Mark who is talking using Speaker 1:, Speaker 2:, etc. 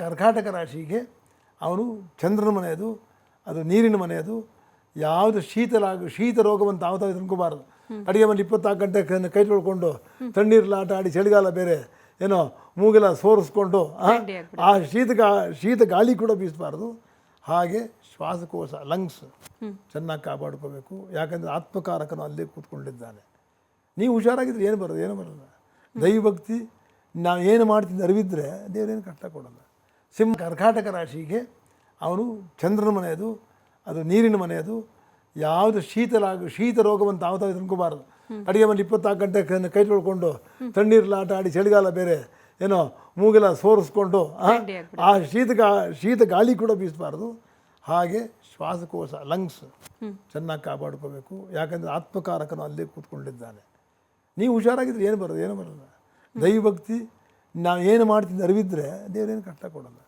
Speaker 1: ಕರ್ಕಾಟಕ ರಾಶಿಗೆ ಅವನು ಚಂದ್ರನ ಮನೆಯದು, ಅದು ನೀರಿನ ಮನೆಯದು. ಯಾವುದು ಶೀತ ರೋಗವನ್ನು ತಾವು ತಿಳ್ಕೋಬಾರ್ದು. ಅಡುಗೆ ಮನೆ 24 ಗಂಟೆ ಕೈ ತೊಳ್ಕೊಂಡು ತಣ್ಣೀರಲ್ಲಿ ಆಟ ಆಡಿ ಚಳಿಗಾಲ ಬೇರೆ ಏನೋ ಮೂಗೆಲ್ಲ ಸೋರಿಸ್ಕೊಂಡು ಆ ಶೀತ ಗಾಳಿ ಕೂಡ ಬೀಸಬಾರ್ದು. ಹಾಗೆ ಶ್ವಾಸಕೋಶ ಲಂಗ್ಸ್ ಚೆನ್ನಾಗಿ ಕಾಪಾಡ್ಕೋಬೇಕು. ಯಾಕಂದರೆ ಆತ್ಮಕಾರಕನು ಅಲ್ಲೇ ಕೂತ್ಕೊಂಡಿದ್ದಾನೆ. ನೀವು ಹುಷಾರಾಗಿದ್ರೆ ಏನು ಬರೋಲ್ಲ. ದೈವಭಕ್ತಿ ನಾವು ಏನು ಮಾಡ್ತಿದ್ದು ಅರಿವಿದ್ರೆ ದೇವರೇನು ಕಷ್ಟ ಕೊಡೋಲ್ಲ. ಕರ್ಕಾಟಕ ರಾಶಿಗೆ ಅವನು ಚಂದ್ರನ ಮನೆಯದು, ಅದು ನೀರಿನ ಮನೆಯದು. ಯಾವುದು ಶೀತ ರೋಗವನ್ನು ತಾವು ತಿಳ್ಕೋಬಾರ್ದು. ಅಡುಗೆ ಮನೆ 24 ಗಂಟೆ ಕೈ ತೊಳ್ಕೊಂಡು ತಣ್ಣೀರಲ್ಲಿ ಆಟ ಆಡಿ ಚಳಿಗಾಲ ಬೇರೆ ಏನೋ ಮೂಗೆಲ್ಲ ಸೋರಿಸ್ಕೊಂಡು ಆ ಶೀತ ಗಾಳಿ ಕೂಡ ಬೀಸಬಾರ್ದು. ಹಾಗೆ ಶ್ವಾಸಕೋಶ ಲಂಗ್ಸ್ ಚೆನ್ನಾಗಿ ಕಾಪಾಡ್ಕೋಬೇಕು. ಯಾಕಂದರೆ ಆತ್ಮಕಾರಕನು ಅಲ್ಲೇ ಕೂತ್ಕೊಂಡಿದ್ದಾನೆ. ನೀವು ಹುಷಾರಾಗಿದ್ರೆ ಏನು ಬರೋಲ್ಲ. ದೈವಭಕ್ತಿ ನಾವು ಏನು ಮಾಡ್ತಿದ್ದು ಅರಿವಿದ್ರೆ ದೇವರೇನು ಕಷ್ಟ ಕೊಡೋಲ್ಲ.